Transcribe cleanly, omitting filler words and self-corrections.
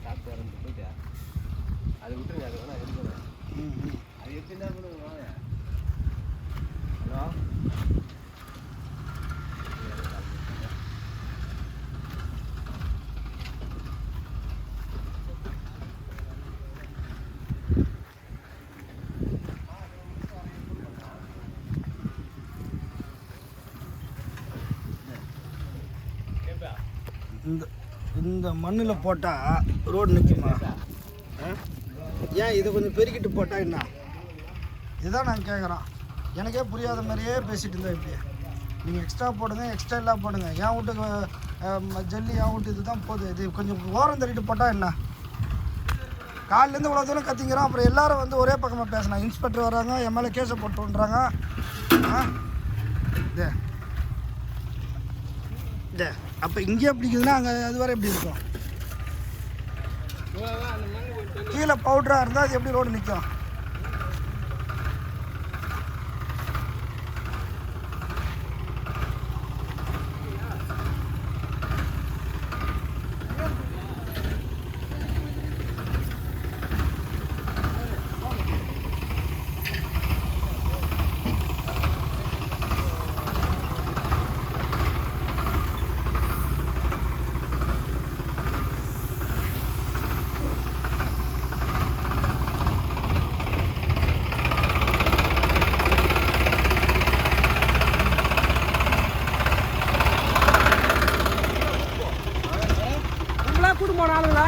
சாப்பிட்டு வரேன்னு போயிட்டு அதை விட்டுருங்க, அது வேணா எடுக்கணும். அது எப்படின்னா கூட வாங்க. ஹலோ, இந்த மண்ணில் போட்டால் ரோடு நிற்குமா? ஏன் இதை கொஞ்சம் பெருக்கிட்டு போட்டால் என்ன? இதுதான் நாங்கள் கேட்குறோம். எனக்கே புரியாத மாதிரியே பேசிகிட்டு இருந்தேன். இப்படி நீங்கள் எக்ஸ்ட்ரா போடுங்க, எக்ஸ்ட்ரா எல்லாம் போடுங்க. என் வீட்டுக்கு ஜல்லி என் வீட்டு இது தான் போகுது. இது கொஞ்சம் ஓரம் தள்ளிட்டு போட்டால் என்ன? காலிலேருந்து இவ்வளோ தூரம் கத்திங்கிறோம். அப்புறம் எல்லோரும் வந்து ஒரே பக்கமாக பேசினா இன்ஸ்பெக்டர் வராங்க, என் மேலே கேஸை போட்டுன்றாங்க. அப்போ இங்கேயே பிடிக்குதுன்னா அங்கே அது வரை எப்படி இருக்கும்? கீழே பவுடராக இருந்தால் அது எப்படி ரோடு நிற்கும்? கூட்டு போன ஆளுங்களா?